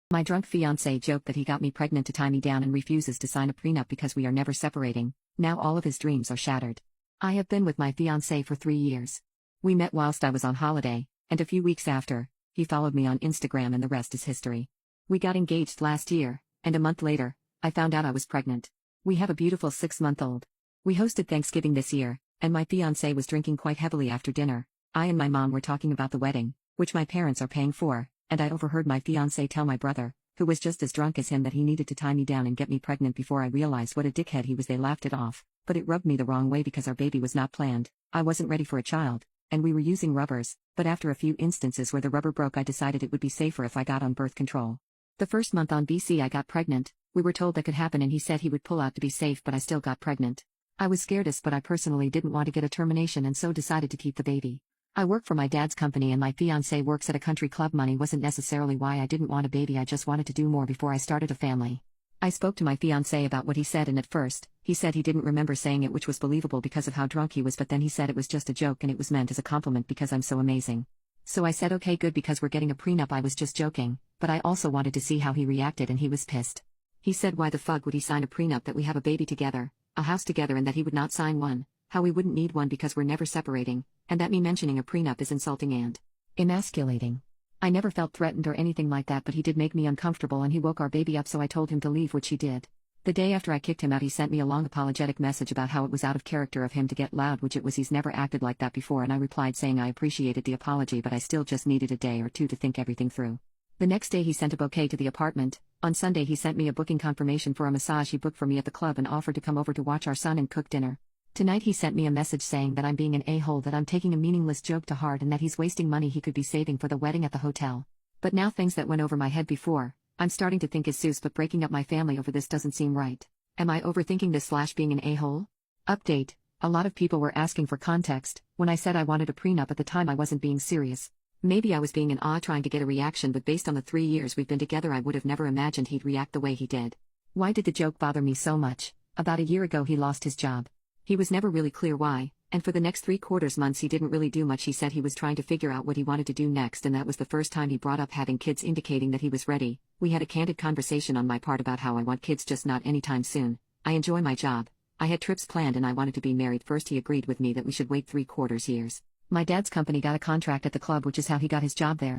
My drunk fiancé joked that he got me pregnant to tie me down and refuses to sign a prenup because we are never separating. Now all of his dreams are shattered. I have been with my fiancé for 3 years. We met whilst I was on holiday, and a few weeks after, he followed me on Instagram and the rest is history. We got engaged last year, and a month later, I found out I was pregnant. We have a beautiful 6-month-old. We hosted Thanksgiving this year, and my fiancé was drinking quite heavily after dinner. I and my mom were talking about the wedding, which my parents are paying for, and I overheard my fiancé tell my brother, who was just as drunk as him, that he needed to tie me down and get me pregnant before I realized what a dickhead he was. They laughed it off, but it rubbed me the wrong way because our baby was not planned. I wasn't ready for a child, and we were using rubbers, but after a few instances where the rubber broke I decided it would be safer if I got on birth control. The first month on BC I got pregnant. We were told that could happen and he said he would pull out to be safe, but I still got pregnant. I was scaredest, but I personally didn't want to get a termination and so decided to keep the baby. I work for my dad's company and my fiancé works at a country club. Money wasn't necessarily why I didn't want a baby, I just wanted to do more before I started a family. I spoke to my fiancé about what he said and at first, he said he didn't remember saying it, which was believable because of how drunk he was, but then he said it was just a joke and it was meant as a compliment because I'm so amazing. So I said okay, good, because we're getting a prenup. I was just joking, but I also wanted to see how he reacted and he was pissed. He said why the fuck would he sign a prenup, that we have a baby together, a house together, and that he would not sign one, how we wouldn't need one because we're never separating, and that me mentioning a prenup is insulting and emasculating. I never felt threatened or anything like that, but he did make me uncomfortable and he woke our baby up, so I told him to leave, which he did. The day after I kicked him out he sent me a long apologetic message about how it was out of character of him to get loud, which it was. He's never acted like that before, and I replied saying I appreciated the apology but I still just needed a day or two to think everything through. The next day he sent a bouquet to the apartment. On Sunday he sent me a booking confirmation for a massage he booked for me at the club and offered to come over to watch our son and cook dinner. Tonight he sent me a message saying that I'm being an a-hole, that I'm taking a meaningless joke to heart, and that he's wasting money he could be saving for the wedding at the hotel. But now things that went over my head before, I'm starting to think is Zeus, but breaking up my family over this doesn't seem right. Am I overthinking this / being an a-hole? Update: a lot of people were asking for context. When I said I wanted a prenup at the time I wasn't being serious. Maybe I was being an trying to get a reaction, but based on the 3 years we've been together I would have never imagined he'd react the way he did. Why did the joke bother me so much? About a year ago he lost his job. He was never really clear why, and for the next 3/4 months he didn't really do much. He said he was trying to figure out what he wanted to do next, and that was the first time he brought up having kids, indicating that he was ready. We had a candid conversation on my part about how I want kids, just not anytime soon. I enjoy my job. I had trips planned and I wanted to be married first. He agreed with me that we should wait 3/4 years. My dad's company got a contract at the club, which is how he got his job there.